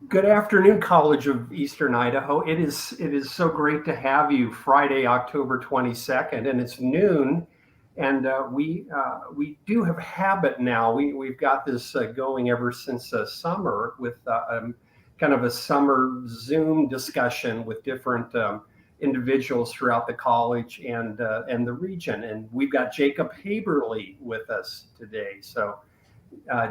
Good afternoon, College of Eastern Idaho. It is so great to have you. Friday, October 22nd, and it's noon. And we do have a habit now. We've got this going ever since summer with kind of a summer Zoom discussion with different individuals throughout the college and the region. And we've got Jacob Haeberle with us today. So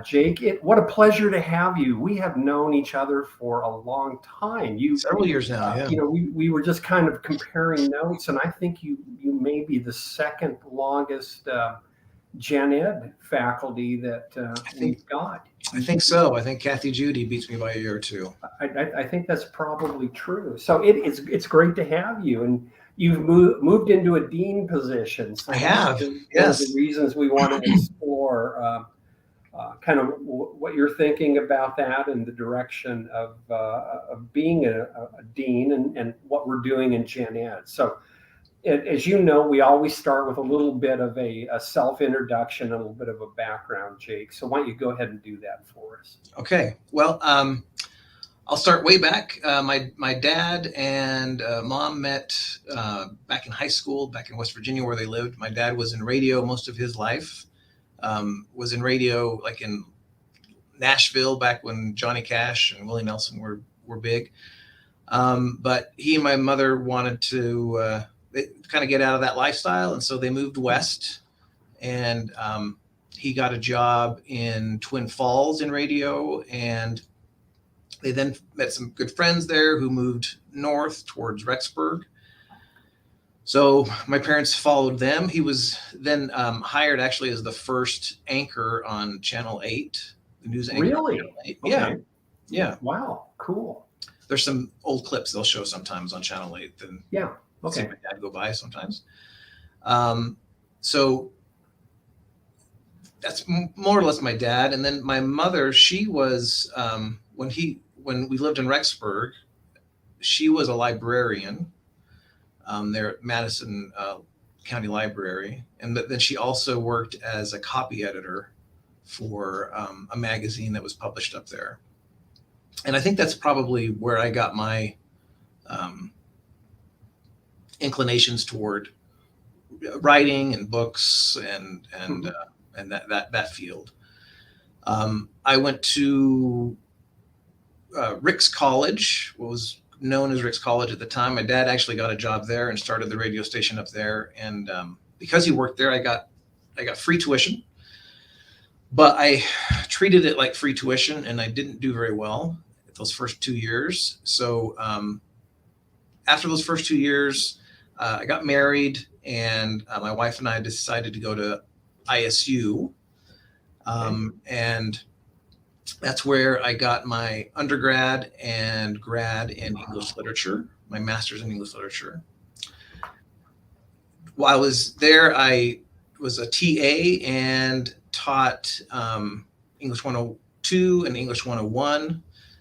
Jake, what a pleasure to have you. We have known each other for a long time. Several years now, yeah. We were just kind of comparing notes, and I think you may be the second longest Gen Ed faculty that we've got. I think so. I think Kathy Judy beats me by a year or two. I think that's probably true. So it's great to have you, and you've moved into a dean position. So I have. Yes. One of the reasons we want to explore. Kind of what you're thinking about that and the direction of being a dean and what we're doing in Gen Ed. So, as you know, we always start with a little bit of a self-introduction and a little bit of a background, Jake. So why don't you go ahead and do that for us? Okay. Well, I'll start way back. My dad and mom met back in high school, back in West Virginia where they lived. My dad was in radio most of his life. Was in radio like in Nashville back when Johnny Cash and Willie Nelson were big. But he and my mother wanted to kind of get out of that lifestyle. And so they moved west, and he got a job in Twin Falls in radio. And they then met some good friends there who moved north towards Rexburg. So my parents followed them. He was then hired actually as the first anchor on Channel 8, the news anchor. Really? Okay. Yeah. Wow. Cool. There's some old clips they'll show sometimes on Channel 8. And yeah. Okay. See my dad go by sometimes. So that's more or less my dad. And then my mother, she was, when we lived in Rexburg, she was a librarian. There at Madison County Library. And then she also worked as a copy editor for a magazine that was published up there. And I think that's probably where I got my inclinations toward writing and books and that field. I went to Ricks College, what was known as Ricks College at the time. My dad actually got a job there and started the radio station up there. And because he worked there, I got free tuition, but I treated it like free tuition, and I didn't do very well those first 2 years. So after those first 2 years, I got married, and my wife and I decided to go to ISU. And that's where I got my undergrad and grad in English literature, my master's in English literature. While I was there, I was a TA and taught English 102 and English 101.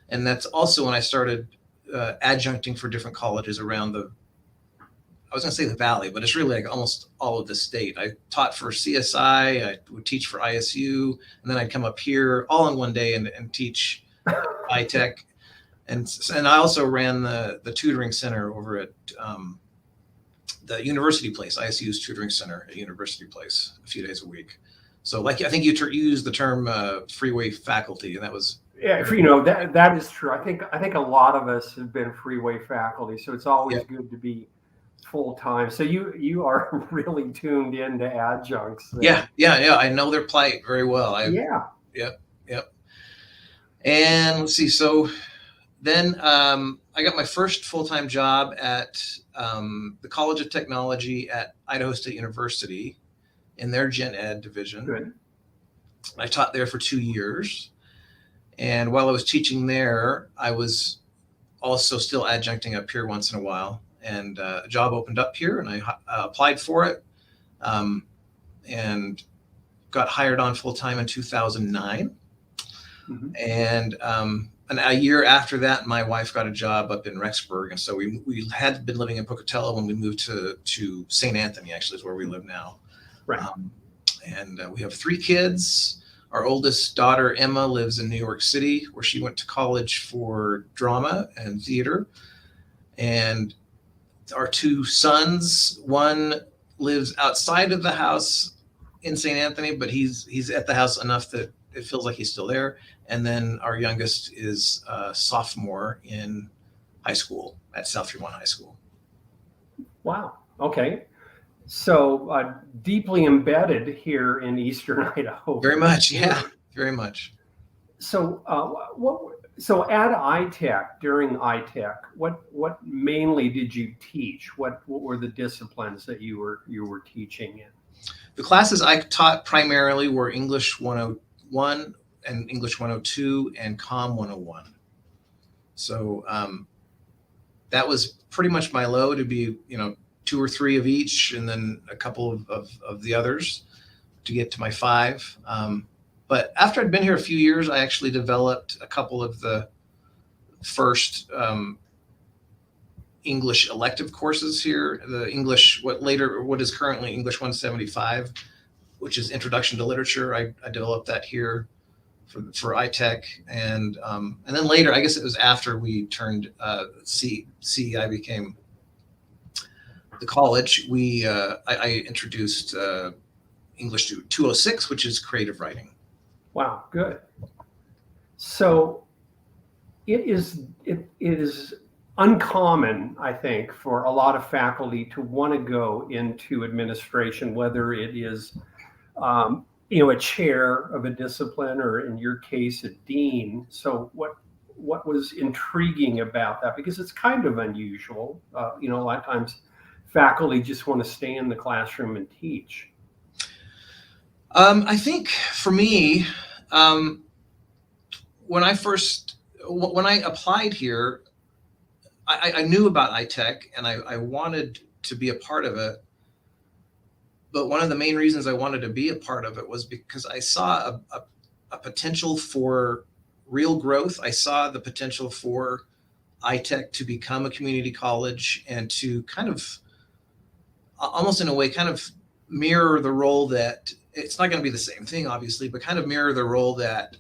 And that's also when I started adjuncting for different colleges around I was going to say the Valley, but it's really like almost all of the state. I taught for CSI, I would teach for ISU, and then I'd come up here all in one day and teach ITECH. And I also ran the tutoring center over at the University Place, ISU's tutoring center at University Place a few days a week. So like, I think you used the term Freeway Faculty, and that was... Yeah, that is true. I think a lot of us have been Freeway faculty, so it's always good to be full time. So you are really tuned into adjuncts there. Yeah. I know their plight very well. Yep. And let's see. So then I got my first full-time job at the College of Technology at Idaho State University in their Gen Ed division. Good. I taught there for 2 years. And while I was teaching there, I was also still adjuncting up here once in a while. And a job opened up here, and I applied for it and got hired on full-time in 2009. Mm-hmm. And a year after that, my wife got a job up in Rexburg. And so we had been living in Pocatello when we moved to St. Anthony, actually, is where we live now. Right. And we have 3 kids. Our oldest daughter, Emma, lives in New York City, where she went to college for drama and theater. And our two sons, one lives outside of the house in St. Anthony, but he's at the house enough that it feels like he's still there. And then our youngest is a sophomore in high school at South Fremont High School. Wow. Okay. So deeply embedded here in Eastern Idaho. Very much, yeah, very much. So so at ITECH, during ITECH, what mainly did you teach? What were the disciplines that you were teaching in? The classes I taught primarily were English 101 and English 102 and Comm 101. So that was pretty much my load, to be, 2 or 3 of each, and then a couple of the others to get to my 5. But after I'd been here a few years, I actually developed a couple of the first English elective courses here. The English, what is currently English 175, which is Introduction to Literature. I developed that here for ITECH, and then later, I guess it was after we turned CEI became the college. I introduced English 206, which is creative writing. Wow, good. So it is uncommon, I think, for a lot of faculty to want to go into administration, whether it is a chair of a discipline, or in your case, a dean. So what was intriguing about that? Because it's kind of unusual. A lot of times faculty just want to stay in the classroom and teach. I think for me, when I applied here, I knew about ITECH and I wanted to be a part of it. But one of the main reasons I wanted to be a part of it was because I saw a potential for real growth. I saw the potential for ITECH to become a community college and to kind of, almost in a way, kind of mirror the role that, it's not going to be the same thing, obviously, but kind of mirror the role that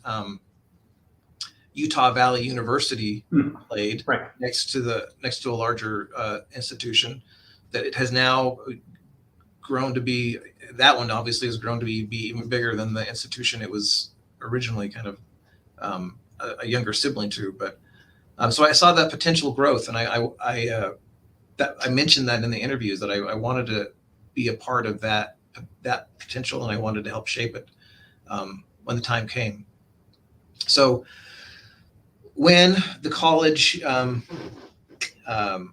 Utah Valley University played, right, next to a larger institution, that it has now grown to be. That one obviously has grown to be even bigger than the institution it was originally kind of a younger sibling to. But so I saw that potential growth, and I mentioned that in the interviews, that I wanted to be a part of that potential, and I wanted to help shape it when the time came. So when the college, or I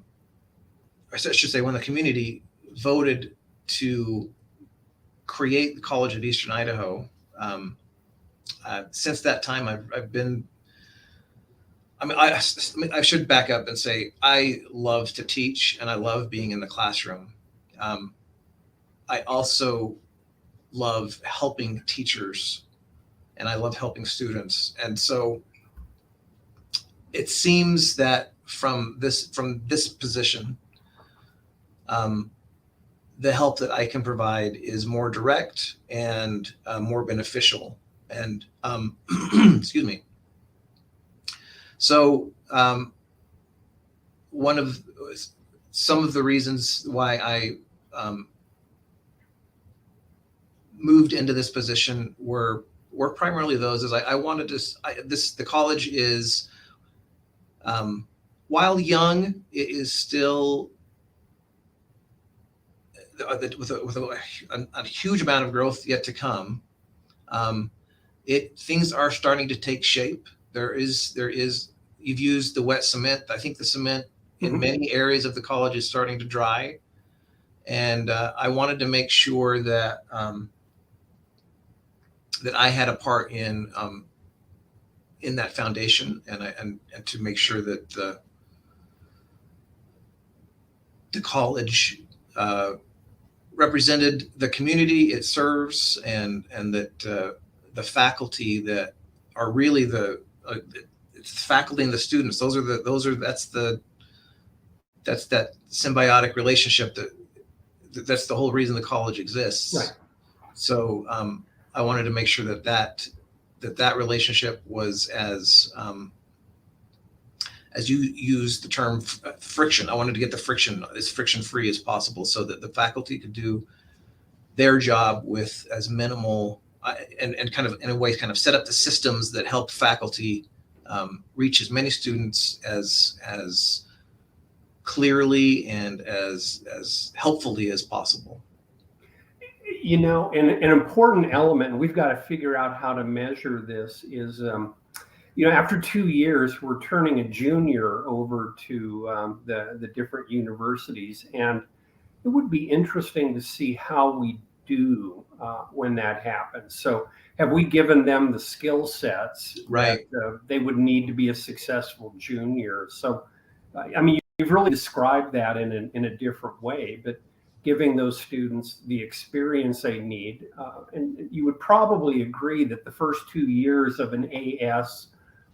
should say, when the community voted to create the College of Eastern Idaho, since that time I've been, I should back up and say I love to teach and I love being in the classroom. I also love helping teachers and I love helping students. And so it seems that from this position, the help that I can provide is more direct and more beneficial. And excuse me. So some of the reasons why I moved into this position were primarily those, as I wanted to. The college is, while young, it is still with a huge amount of growth yet to come. Things are starting to take shape. There is. You've used the wet cement. I think the cement in many areas of the college is starting to dry, and I wanted to make sure that that I had a part in that foundation, and to make sure that the college represented the community it serves, and that the faculty that are really the faculty and the students. That's that symbiotic relationship that's the whole reason the college exists. Right. So I wanted to make sure that that relationship was as you use the term friction. I wanted to get the friction as friction-free as possible so that the faculty could do their job with as minimal and kind of in a way kind of set up the systems that help faculty reach as many students as clearly and as helpfully as possible. You know, and an important element, and we've got to figure out how to measure this, is, you know, after 2 years, we're turning a junior over to the different universities, and it would be interesting to see how we do when that happens. So have we given them the skill sets Right. that they would need to be a successful junior? So, I mean, you've really described that in a different way, but giving those students the experience they need. And you would probably agree that the first 2 years of an AS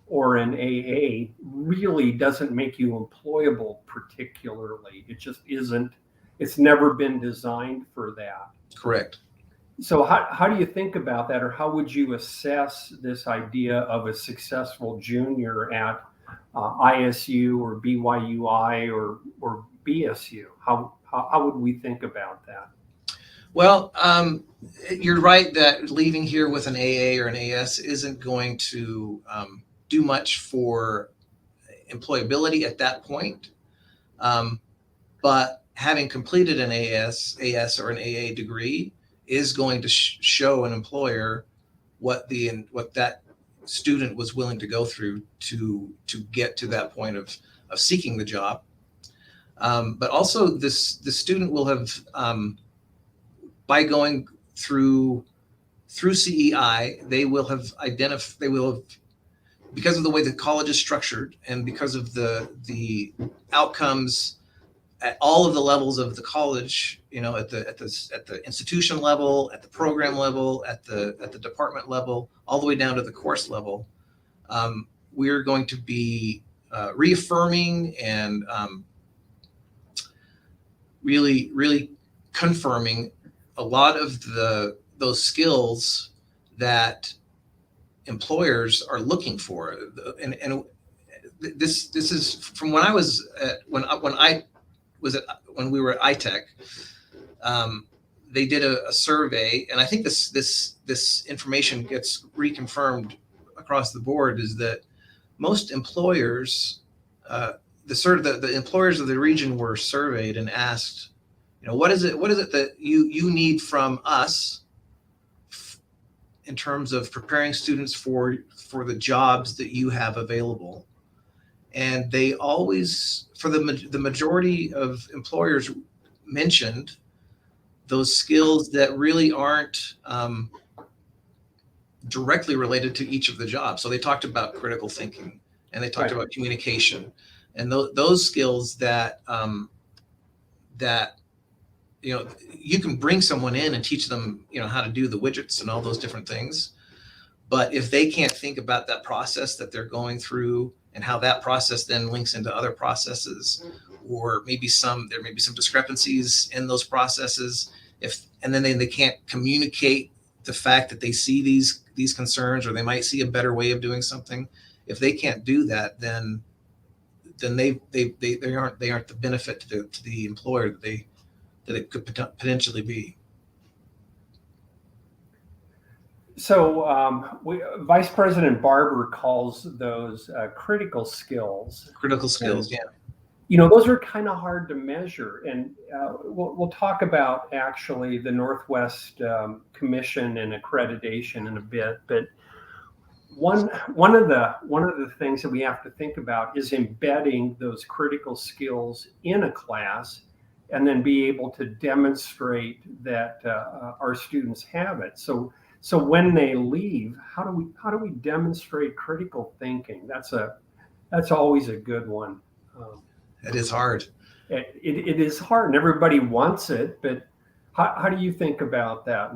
or an AA really doesn't make you employable particularly. It just isn't. It's never been designed for that. Correct. So how do you think about that, or how would you assess this idea of a successful junior at ISU or BYUI or BSU? How would we think about that? Well, you're right that leaving here with an AA or an AS isn't going to do much for employability at that point. But having completed an AS or an AA degree is going to show an employer what that student was willing to go through to get to that point of seeking the job. But also the student will have, by going through CEI, they will have because of the way the college is structured and because of the outcomes at all of the levels of the college, you know, at the institution level, at the program level, at the department level, all the way down to the course level, we're going to be reaffirming and really confirming a lot of those skills that employers are looking for. And this is from when I was when we were at ITECH. They did a survey, and I think this information gets reconfirmed across the board, is that most employers, the employers of the region were surveyed and asked, you know, what is it that you need from us in terms of preparing students for the jobs that you have available. And they always, for the majority of employers, mentioned those skills that really aren't directly related to each of the jobs. So they talked about critical thinking, and they talked about communication, and those skills that you know, you can bring someone in and teach them, you know, how to do the widgets and all those different things. But if they can't think about that process that they're going through and how that process then links into other processes, or there may be some discrepancies in those processes, and then they can't communicate the fact that they see these concerns, or they might see a better way of doing something. If they can't do that, then they aren't the benefit to the employer that it could potentially be. So Vice President Barber calls those critical skills. Critical skills, yeah. You know, those are kind of hard to measure, and we'll talk about actually the Northwest Commission and accreditation in a bit. But one of the things that we have to think about is embedding those critical skills in a class, and then be able to demonstrate that our students have it. So when they leave, how do we demonstrate critical thinking? That's always a good one. It is hard. It is hard, and everybody wants it. But how do you think about that?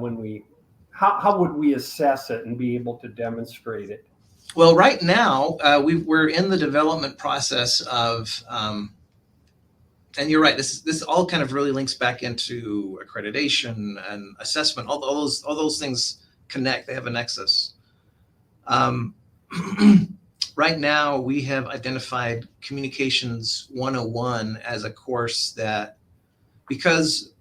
How would we assess it and be able to demonstrate it? Well, right now we're in the development process of. And you're right. This all kind of really links back into accreditation and assessment. All those things connect. They have a nexus. Um, right now, we have identified Communications 101 as a course that, because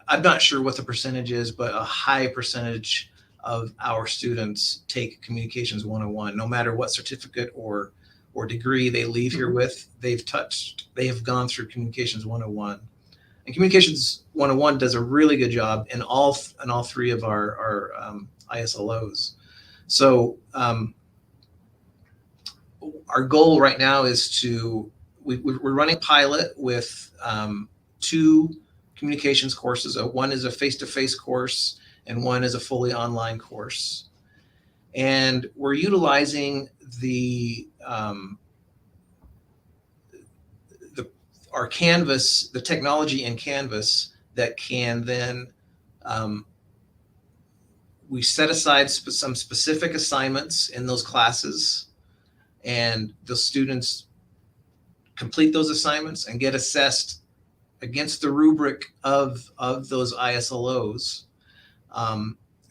I'm not sure what the percentage is, but a high percentage of our students take Communications 101, no matter what certificate or degree they leave here with. They have gone through Communications 101. And Communications 101 does a really good job in all three of our ISLOs. So our goal right now is we're running a pilot with 2 communications courses. One is a face-to-face course and one is a fully online course. And we're utilizing our Canvas, the technology in Canvas that can then, we set aside some specific assignments in those classes, and the students complete those assignments and get assessed against the rubric of those ISLOs.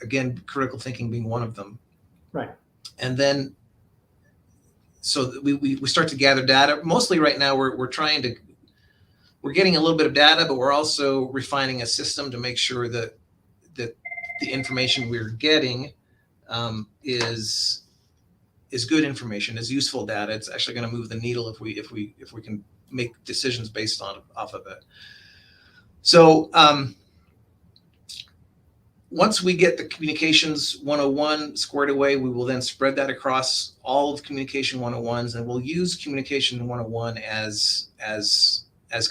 Again, critical thinking being one of them. Right. And then, so we start to gather data. Mostly right now, we're getting a little bit of data, but we're also refining a system to make sure that the information we're getting is good information, is useful data. It's actually going to move the needle if we can make decisions based off of it. So once we get the Communications 101 squared away, we will then spread that across all of Communication 101s, and we'll use Communication 101 as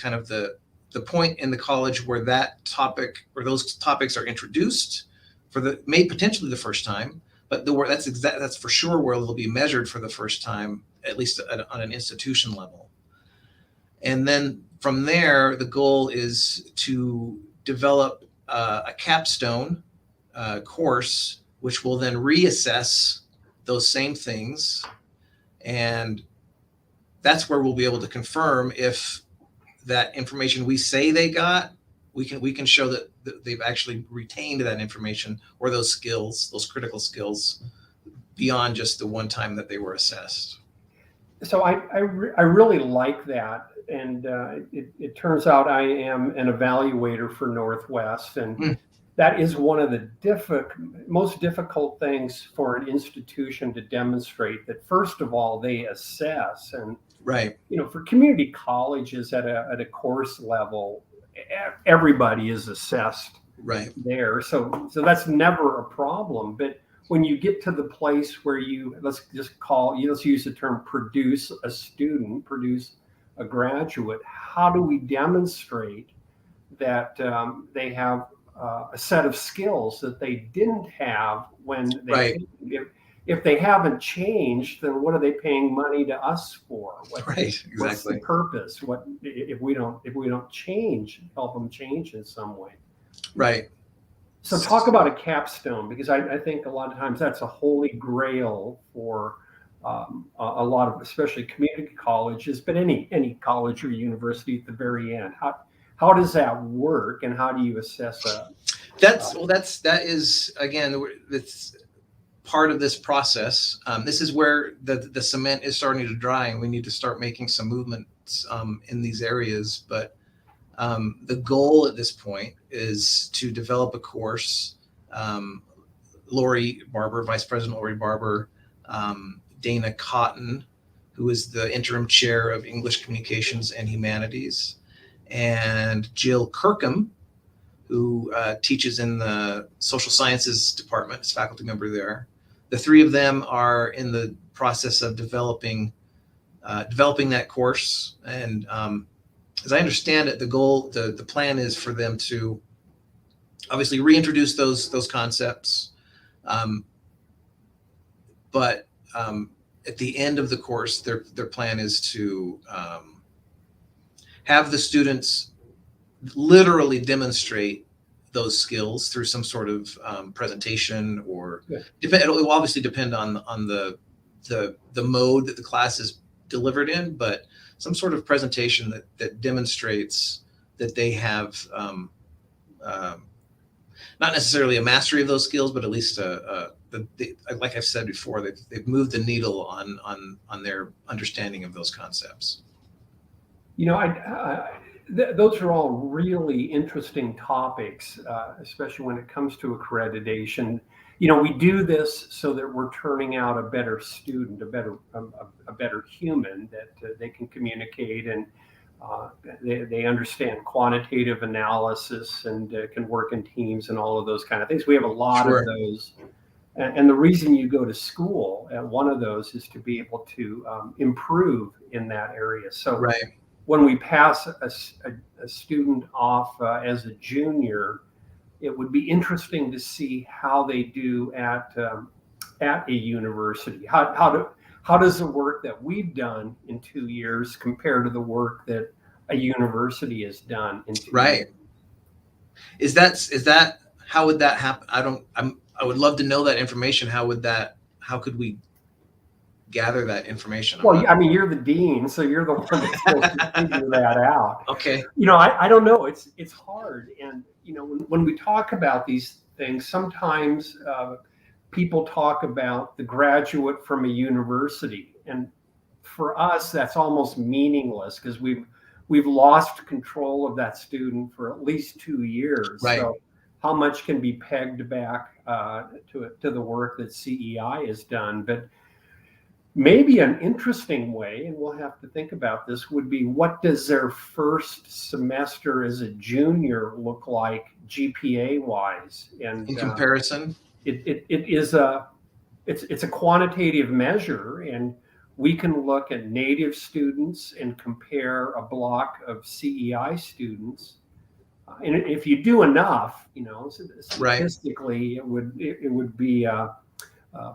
kind of the point in the college where that topic or those topics are introduced for potentially the first time, but that's for sure where they'll be measured for the first time, at least on an institution level. And then from there, the goal is to develop a capstone course, which will then reassess those same things. And that's where we'll be able to confirm if that information we say they got, we can show that they've actually retained that information or those skills, those critical skills, beyond just the one time that they were assessed. So I really like that. And it turns out I am an evaluator for Northwest, and that is one of the most difficult things for an institution to demonstrate, that first of all, they assess. And right, for community colleges at a course level, everybody is assessed right there. So that's never a problem. But when you get to the place where let's use the term produce a student, produce a graduate, how do we demonstrate that they have a set of skills that they didn't have when they right. If they haven't changed, then what are they paying money to us for? Right, exactly. What's the purpose? What if we don't change, help them change in some way? Right. So talk about a capstone, because I think a lot of times that's a holy grail for a lot of, especially community colleges, but any college or university at the very end. How does that work, and how do you assess that is again, that's part of this process. This is where the cement is starting to dry, and we need to start making some movements in these areas. But the goal at this point is to develop a course. Lori Barber, Vice President Lori Barber, Dana Cotton, who is the interim chair of English Communications and Humanities, and Jill Kirkham, who teaches in the Social Sciences Department, is faculty member there. The three of them are in the process of developing that course. And as I understand it, the plan is for them to obviously reintroduce those concepts, but at the end of the course, their plan is to have the students literally demonstrate those skills through some sort of presentation, or it will obviously depend on the mode that the class is delivered in, but some sort of presentation that demonstrates that they have not necessarily a mastery of those skills, but at least a like I've said before, they've moved the needle on their understanding of those concepts. Those are all really interesting topics, especially when it comes to accreditation. We do this so that we're turning out a better student, a better human that they can communicate, and they understand quantitative analysis and can work in teams and all of those kind of things. We have a lot Sure. of those. And the reason you go to school, one of those is to be able to improve in that area. So Right. when we pass a student off as a junior, it would be interesting to see how they do at a university. How does the work that we've done in 2 years compare to the work that a university has done in 2 Right. years? Is that how would that happen? I would love to know that information. How could we gather that information? Well, I mean, you're the dean, so you're the one that's supposed to figure that out. Okay. I don't know. It's hard. And, when we talk about these things, sometimes people talk about the graduate from a university. And for us, that's almost meaningless because we've lost control of that student for at least 2 years. Right. So how much can be pegged back to the work that CEI has done? But maybe an interesting way, and we'll have to think about this, would be what does their first semester as a junior look like GPA wise? And in comparison, it's a quantitative measure, and we can look at native students and compare a block of CEI students. And if you do enough, statistically, it would be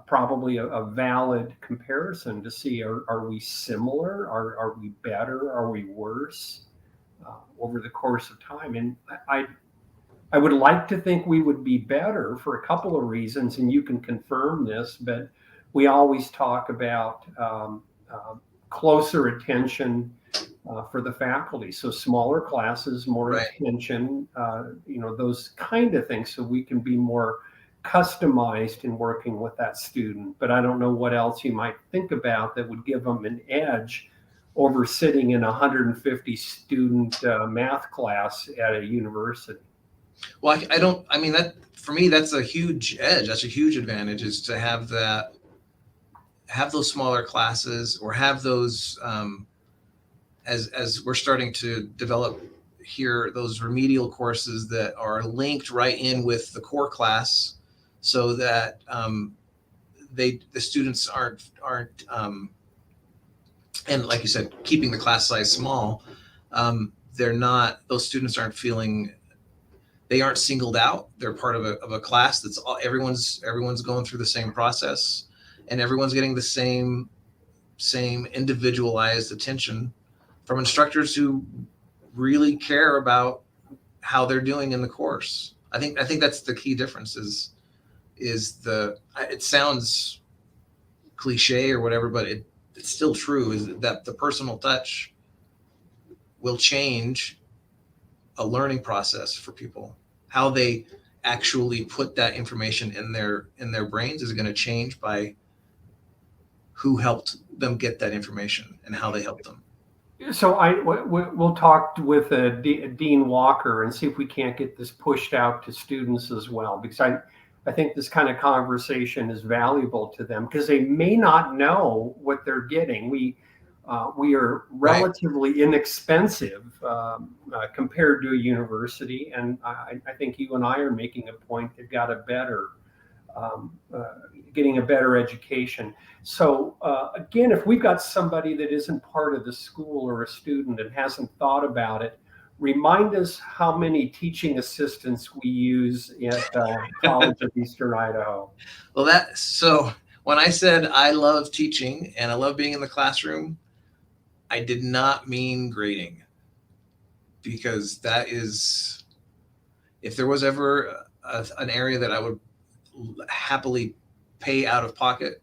probably a valid comparison to see are we similar, are we better, are we worse over the course of time. And I would like to think we would be better for a couple of reasons, and you can confirm this, but we always talk about closer attention for the faculty. So smaller classes, more Right. attention, those kind of things, so we can be more customized in working with that student. But I don't know what else you might think about that would give them an edge over sitting in a 150 student math class at a university. Well, that for me, that's a huge edge. That's a huge advantage, is to have those smaller classes, or have those, as we're starting to develop here, those remedial courses that are linked right in with the core class, so that the students aren't and like you said, keeping the class size small, those students aren't feeling, they aren't singled out. They're part of a class that's everyone's going through the same process, and everyone's getting the same individualized attention from instructors who really care about how they're doing in the course. I think that's the key difference. It sounds cliche or whatever, but it's still true, is that the personal touch will change a learning process for people. How they actually put that information in their brains is going to change by who helped them get that information and how they helped them. So we'll talk with Dean Walker and see if we can't get this pushed out to students as well, because I think this kind of conversation is valuable to them, because they may not know what they're getting. We are relatively inexpensive compared to a university, and I think you and I are making a point that got getting a better education. So again, if we've got somebody that isn't part of the school or a student and hasn't thought about it, remind us how many teaching assistants we use at College of Eastern Idaho. Well, so when I said I love teaching and I love being in the classroom, I did not mean grading, because that is, if there was ever an area that I would happily pay out of pocket,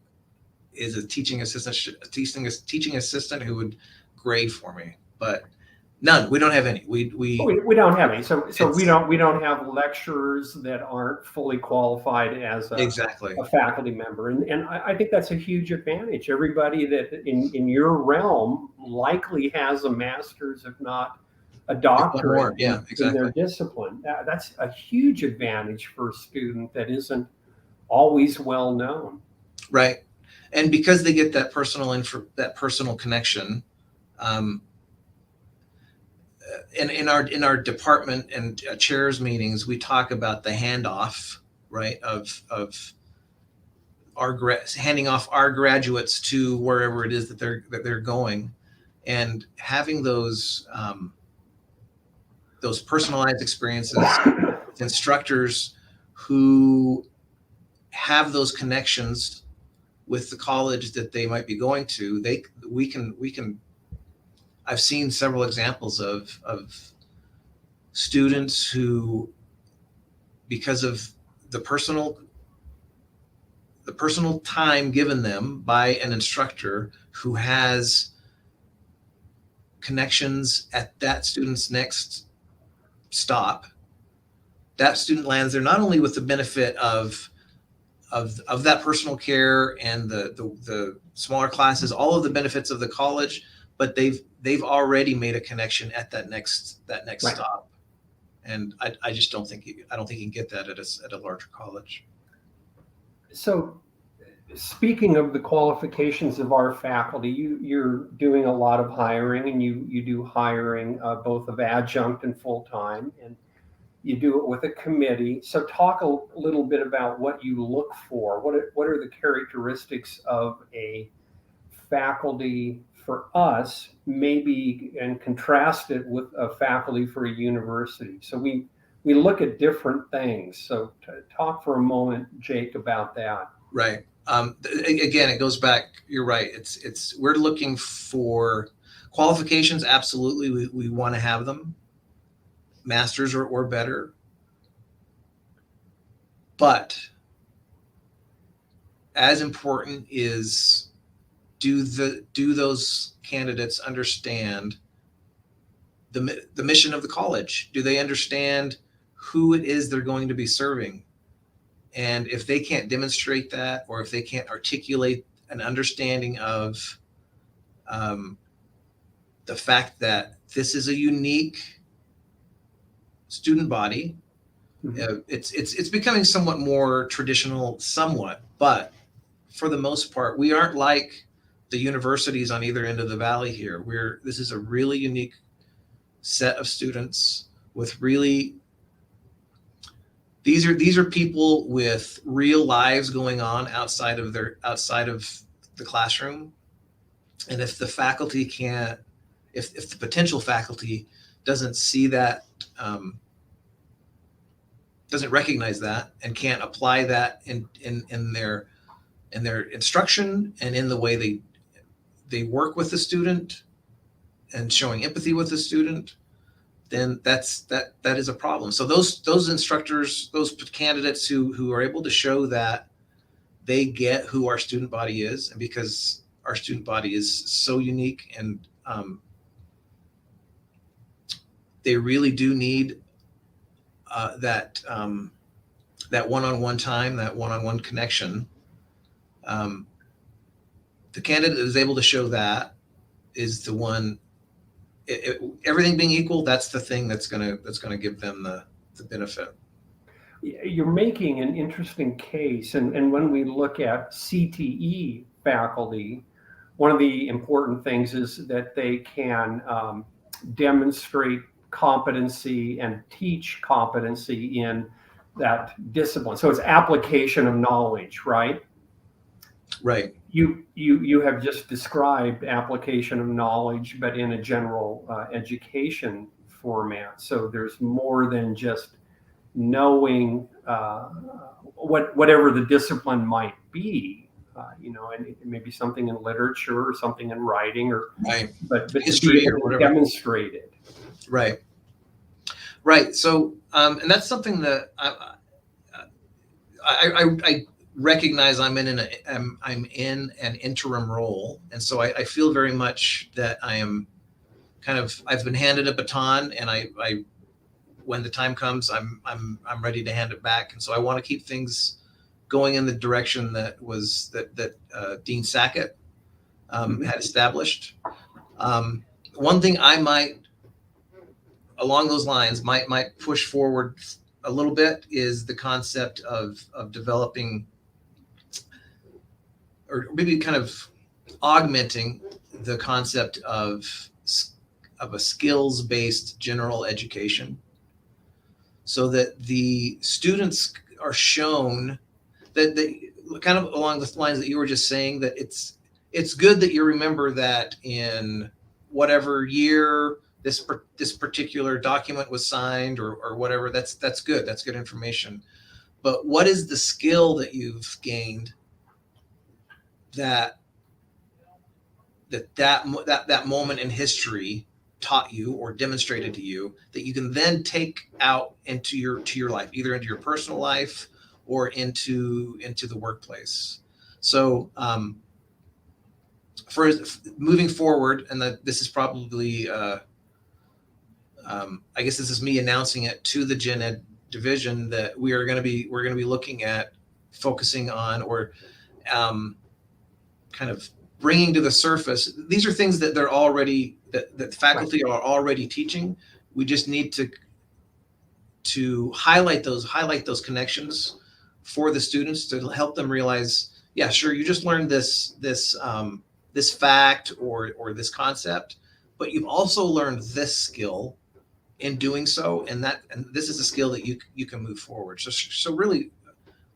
is a teaching assistant who would grade for me. But None. We don't have any. We don't have any. So we It's don't have lecturers that aren't fully qualified as exactly. a faculty member, and I think that's a huge advantage. Everybody that in your realm likely has a master's, if not a If not more. doctorate Yeah, in their exactly. discipline. That's a huge advantage for a student that isn't always well known. Right. And because they get that personal connection, um, in our department and chairs meetings, we talk about the handoff, right, of handing off our graduates to wherever it is that they're going, and having those personalized experiences with instructors who have those connections with the college that they might be going to. We can I've seen several examples of students who, because of the personal time given them by an instructor who has connections at that student's next stop, that student lands there not only with the benefit of that personal care and the smaller classes, all of the benefits of the college, but they've already made a connection at that next right. stop. And I just don't think you can get that at a larger college. So speaking of the qualifications of our faculty, you're doing a lot of hiring, and you do hiring both of adjunct and full-time, and you do it with a committee. So talk a little bit about what you look for. What are the characteristics of a faculty for us, maybe, and contrast it with a faculty for a university? So we look at different things. So talk for a moment, Jake, about that. Right. Again, it goes back. You're right. We're looking for qualifications. Absolutely, we want to have them, masters or better. But as important is, do those candidates understand the mission of the college? Do they understand who it is they're going to be serving? And if they can't demonstrate that, or if they can't articulate an understanding of the fact that this is a unique student body, mm-hmm. It's becoming somewhat more traditional, but for the most part, we aren't like the universities on either end of the valley here. This is a really unique set of students with really. These are people with real lives going on outside of the classroom, and if the faculty can't, if the potential faculty doesn't see that, doesn't recognize that, and can't apply that in their instruction and in the way they work with the student and showing empathy with the student, then that is a problem. So those instructors, those candidates who are able to show that they get who our student body is, and because our student body is so unique, and they really do need that one-on-one time, that one-on-one connection. The candidate that is able to show that is the one. Everything being equal, that's the thing that's gonna give them the benefit. You're making an interesting case, and when we look at CTE faculty, one of the important things is that they can demonstrate competency and teach competency in that discipline. So it's application of knowledge, right? Right. You have just described application of knowledge, but in a general education format. So there's more than just knowing whatever the discipline might be, and it may be something in literature or something in writing, or right. but history or whatever. Demonstrate it. Right. Right. So and that's something that I recognize I'm in an interim role, and so I feel very much that I am I've been handed a baton, and I when the time comes, I'm ready to hand it back. And so I want to keep things going in the direction that Dean Sackett had established. One thing I might, along those lines, might push forward a little bit is the concept of developing, or maybe kind of augmenting the concept of a skills-based general education, so that the students are shown that they, kind of along the lines that you were just saying, that it's good that you remember that in whatever year this particular document was signed, or whatever. That's good. That's good information. But what is the skill that you've gained that moment in history taught you or demonstrated to you, that you can then take out into your life, either into your personal life or into the workplace. So for moving forward, and this is probably I guess this is me announcing it to the Gen Ed division, that we're going to be looking at focusing on, or kind of bringing to the surface. These are things that they're already, that faculty are already teaching. We just need to highlight those connections for the students, to help them realize, yeah, sure, you just learned this fact or this concept, but you've also learned this skill in doing so, and this is a skill that you can move forward. So really,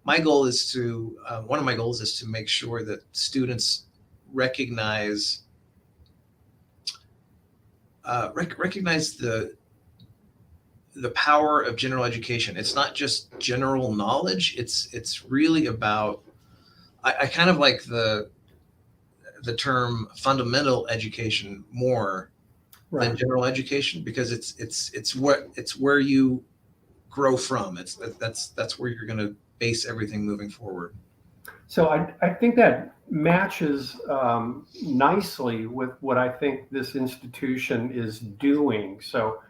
my goal is to one of my goals is to make sure that students recognize the power of general education. It's not just general knowledge. It's really about, I kind of like the term fundamental education more than general education, because it's where you grow from. That's where you're going to base everything moving forward. So I think that matches nicely with what I think this institution is doing. So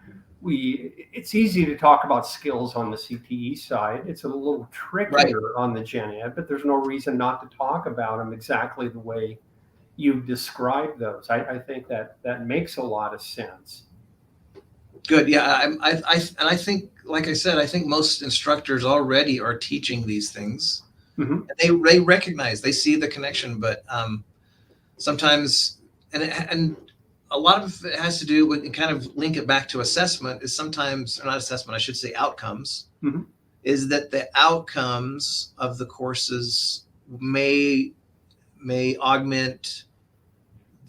it's easy to talk about skills on the CTE side. It's a little trickier on the Gen Ed, but there's no reason not to talk about them exactly the way you've described those. I think that makes a lot of sense. Good. Yeah. I think, like I said, I think most instructors already are teaching these things. Mm-hmm. And they recognize, they see the connection, but sometimes, and a lot of it has to do with, and kind of link it back to assessment, is sometimes, or not assessment, I should say outcomes, mm-hmm. is that the outcomes of the courses may augment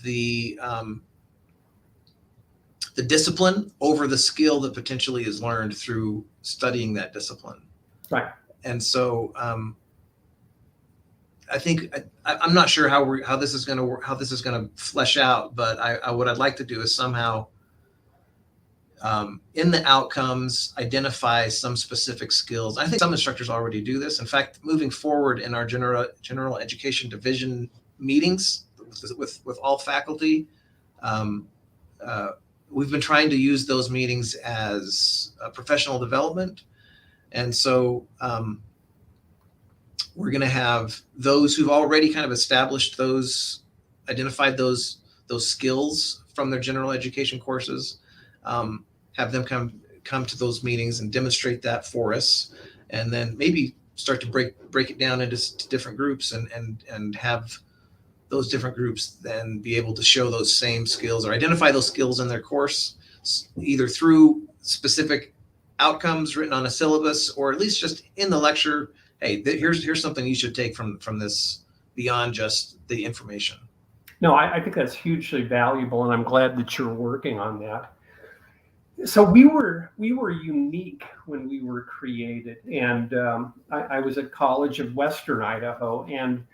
the discipline over the skill that potentially is learned through studying that discipline. Right. And so I think I'm not sure how this is going to work, how this is going to flesh out, but what I'd like to do is somehow in the outcomes identify some specific skills. I think some instructors already do this. In fact, moving forward in our general education division meetings with all faculty, we've been trying to use those meetings as professional development. And so we're going to have those who've already kind of established identified those skills from their general education courses, have them come to those meetings and demonstrate that for us, and then maybe start to break it down into different groups and have those different groups then be able to show those same skills or identify those skills in their course, either through specific outcomes written on a syllabus, or at least just in the lecture. Hey, here's something you should take from this beyond just the information. No, I think that's hugely valuable, and I'm glad that you're working on that. So we were unique when we were created, and I was at College of Western Idaho, and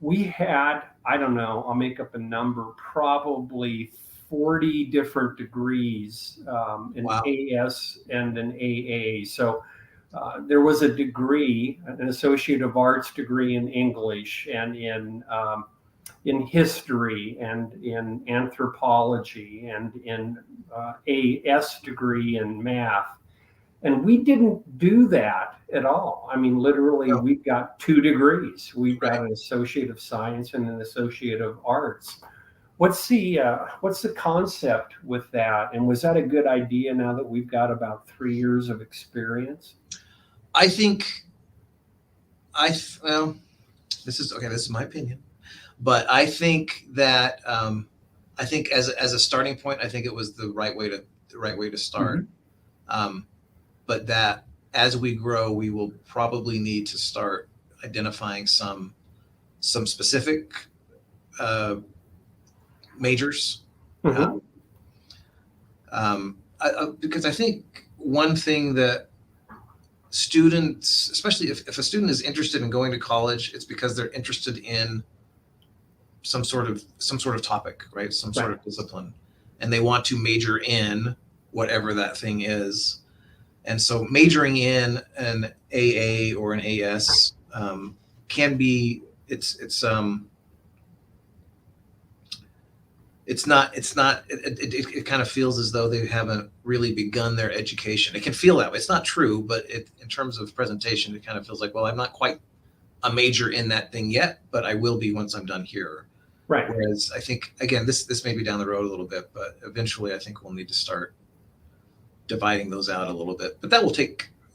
we had, I don't know, I'll make up a number, probably 40 different degrees in Wow. AS and an AA. So there was a degree, an Associate of Arts degree in English and in in history and in anthropology and in AS degree in math. And we didn't do that at all. I mean, literally, No. we've got 2 degrees. We've got Right. an Associate of Science and an Associate of Arts. What's the concept with that? And was that a good idea now that we've got about 3 years of experience? I think well, this is my opinion, but I think that I think as a starting point, I think it was the right way to start. But that as we grow, we will probably need to start identifying some specific majors. Mm-hmm. Because I think one thing that students, especially if a student is interested in going to college, it's because they're interested in some sort of topic, right? Some sort of discipline, and they want to major in whatever that thing is. And so majoring in an AA or an AS can be it kind of feels as though they haven't really begun their education. It can feel that way. It's not true, but in terms of presentation, it kind of feels like, well, I'm not quite a major in that thing yet, but I will be once I'm done here. Right. Whereas I think, again, this may be down the road a little bit, but eventually I think we'll need to start dividing those out a little bit. But that will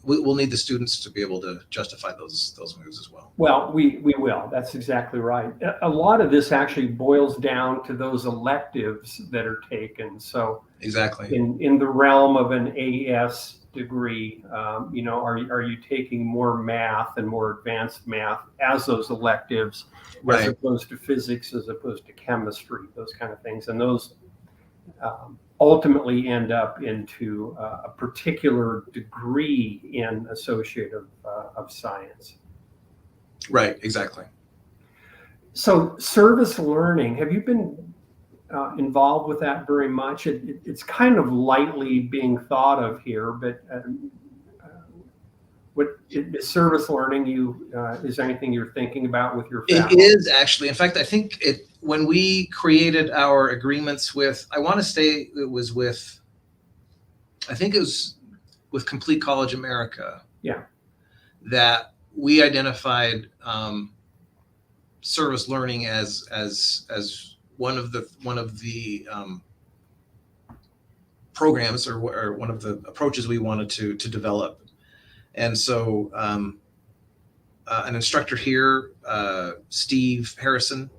we'll need the students to be able to justify those moves as well. Well, we will. That's exactly right. A lot of this actually boils down to those electives that are taken. So exactly in the realm of an AS degree, are you taking more math and more advanced math as those electives, as opposed to physics, as opposed to chemistry, those kind of things, and those ultimately end up into a particular degree in Associate of Science. Right, exactly. So service learning, have you been involved with that very much? It's kind of lightly being thought of here, but what is service learning? Is there anything you're thinking about with your faculty? It is actually. In fact, I think when we created our agreements with, I want to say it was with Complete College America. Yeah. That we identified service learning as one of the programs or one of the approaches we wanted to develop. And so an instructor here, Steve Harrison,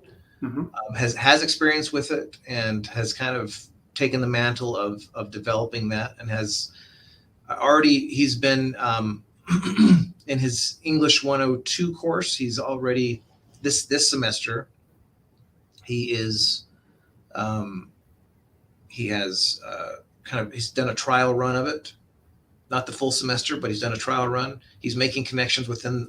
has experience with it and has kind of taken the mantle of developing that, and he's been in his English 102 course. He's already this semester. He's done a trial run of it. Not the full semester, but he's done a trial run. He's making connections within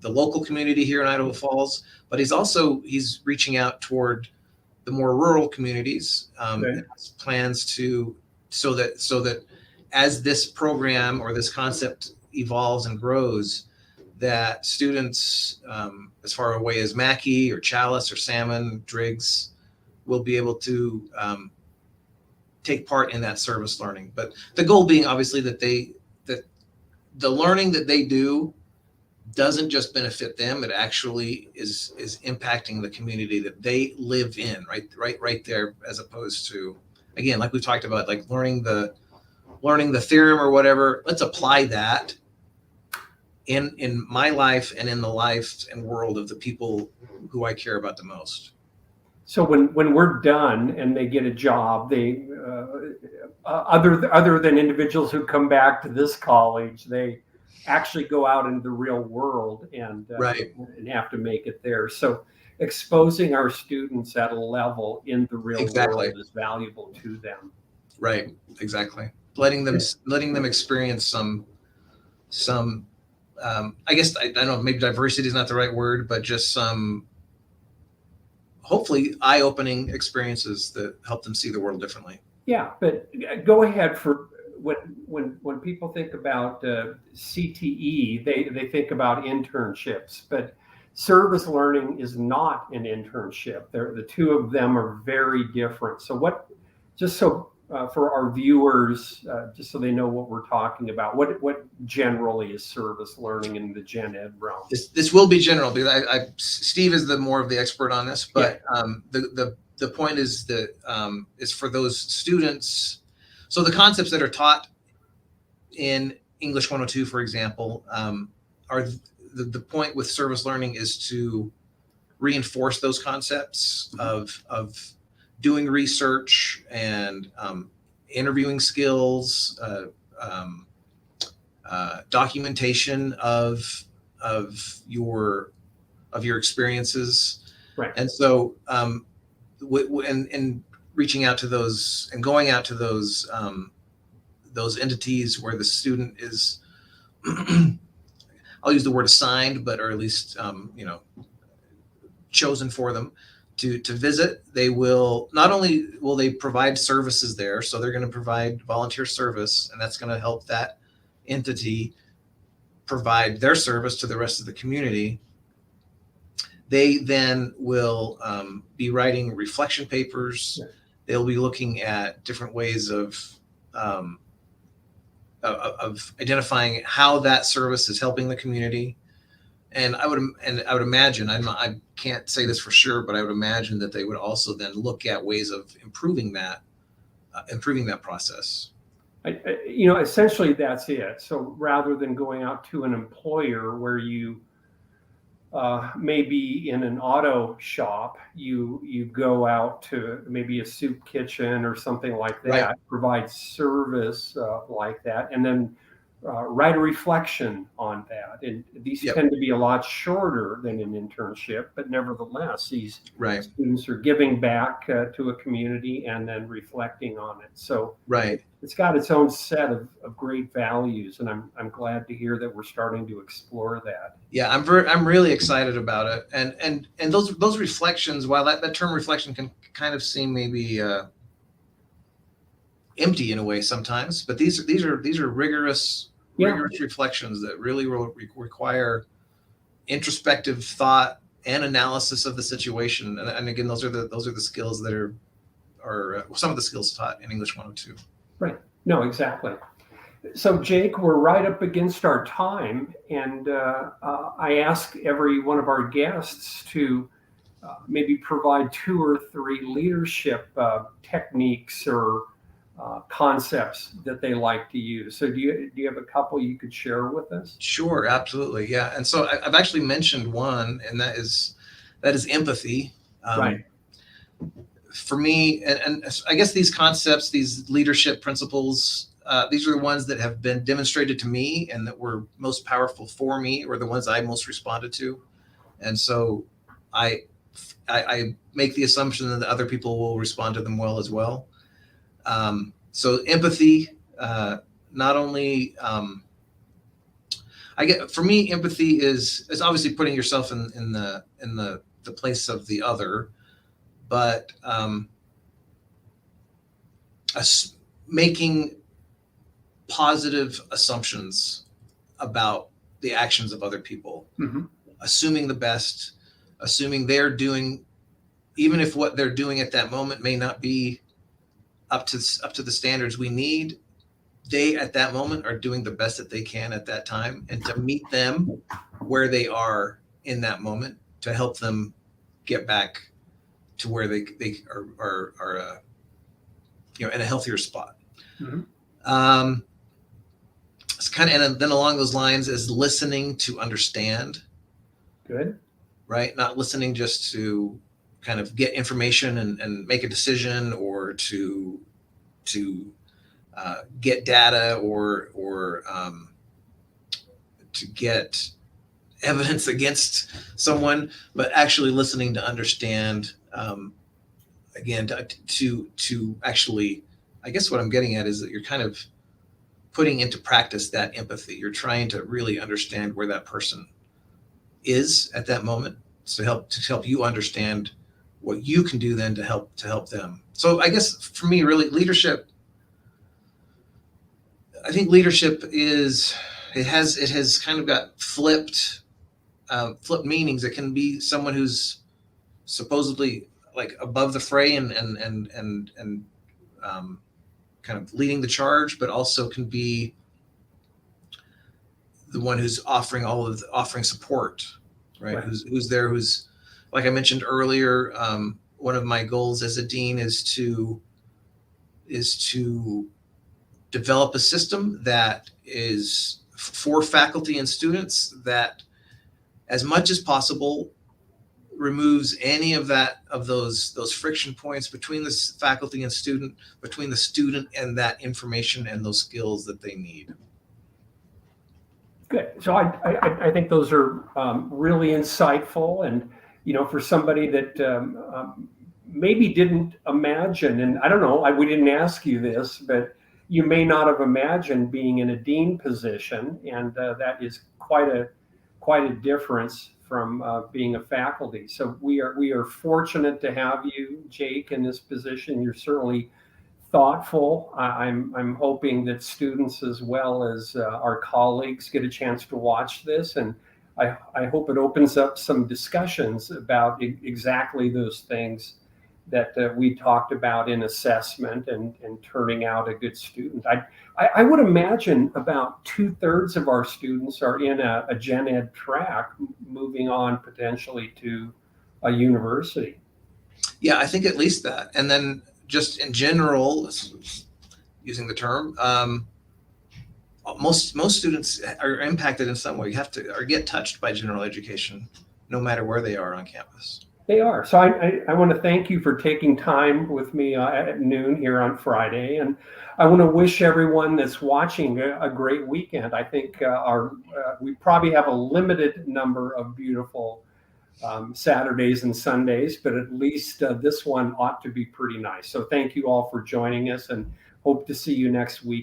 the local community here in Idaho Falls, but he's reaching out toward the more rural communities. Has plans so that as this program or this concept evolves and grows, that students as far away as Mackay or Chalice or Salmon, Driggs will be able to take part in that service learning. But the goal being obviously that the learning that they do doesn't just benefit them, it actually is impacting the community that they live in, right there, as opposed to, again, like we talked about, like learning the theorem or whatever. Let's apply that in my life and in the life and world of the people who I care about the most. So when we're done and they get a job, they other than individuals who come back to this college, they actually go out into the real world and have to make it there. So exposing our students at a level in the real world is valuable to them. Right, exactly. Letting them experience some I guess I don't know, maybe diversity is not the right word, but just some hopefully eye-opening experiences that help them see the world differently. Yeah, but go ahead. For when people think about CTE, they think about internships, but Service learning is not an internship. The two of them are very different. So just so for our viewers, just so they know what we're talking about, what generally is service learning in the gen ed realm? This will be general because Steve is the more of the expert on this, but the point is that is for those students. So the concepts that are taught in English 102, for example, are the point with service learning is to reinforce those concepts of doing research and interviewing skills, documentation of your experiences, right? And so and reaching out to those and going out to those entities where the student is I'll use the word assigned, but or at least chosen for them to visit. They will not only will they provide services there, so they're going to provide volunteer service, and that's going to help that entity provide their service to the rest of the community. They then will be writing reflection papers. Yeah. They'll be looking at different ways of identifying how that service is helping the community. And I would imagine, I can't say this for sure, but I would imagine that they would also then look at ways of improving that process. Essentially that's it. So rather than going out to an employer where you maybe in an auto shop, you go out to maybe a soup kitchen or something like that, right. Provide service like that, and then write a reflection on that. And these Yep. tend to be a lot shorter than an internship, but nevertheless, these right. students are giving back to a community and then reflecting on it. So right. It's got its own set of great values, and I'm glad to hear that we're starting to explore that. Yeah, I'm really excited about it, and those reflections. While that term reflection can kind of seem maybe empty in a way sometimes, but these are rigorous reflections that really will require introspective thought and analysis of the situation. And again, those are the skills that are some of the skills taught in English 102. Right. No, exactly. So, Jake, we're right up against our time, and I ask every one of our guests to maybe provide 2 or 3 leadership techniques or concepts that they like to use. So, do you have a couple you could share with us? Sure, absolutely, yeah. And so I've actually mentioned one, and that is empathy. Right. For me, and I guess these concepts, these leadership principles, these are the ones that have been demonstrated to me and that were most powerful for me, or the ones I most responded to. And so I make the assumption that other people will respond to them well as well. So empathy, not only, for me, empathy is obviously putting yourself in the place of the other, but making positive assumptions about the actions of other people, assuming the best, assuming they're doing, even if what they're doing at that moment may not be up to the standards we need, they at that moment are doing the best that they can at that time, and to meet them where they are in that moment to help them get back to where they are in a healthier spot. It's kind of, and then along those lines is listening to understand. Good. Right? Not listening just to kind of get information and make a decision, or to get data or to get evidence against someone, but actually listening to understand. Again, to actually, I guess what I'm getting at is that you're kind of putting into practice that empathy. You're trying to really understand where that person is at that moment, to help you understand what you can do then to help them. So I guess for me, really, leadership, I think leadership has kind of got flipped flip meanings. It can be someone who's supposedly like above the fray and kind of leading the charge, but also can be the one who's offering support, right? Right. Who's there, who's, like I mentioned earlier, one of my goals as a dean is to develop a system that is for faculty and students that, as much as possible, removes any of those friction points between the faculty and student, between the student and that information and those skills that they need. Good. So I think those are really insightful, and for somebody that maybe didn't imagine, and I don't know, we didn't ask you this, but you may not have imagined being in a dean position, and that is quite a difference from being a faculty. So we are fortunate to have you, Jake, in this position. You're certainly thoughtful. I'm hoping that students as well as our colleagues get a chance to watch this, and I hope it opens up some discussions about exactly those things that we talked about in assessment and turning out a good student. I would imagine about 2/3 of our students are in a gen ed track, moving on potentially to a university. Yeah, I think at least that. And then just in general, using the term, most students are impacted in some way. You have to or get touched by general education, no matter where they are on campus. They are. So I want to thank you for taking time with me at noon here on Friday. And I want to wish everyone that's watching a great weekend. I think we probably have a limited number of beautiful Saturdays and Sundays, but at least this one ought to be pretty nice. So thank you all for joining us, and hope to see you next week.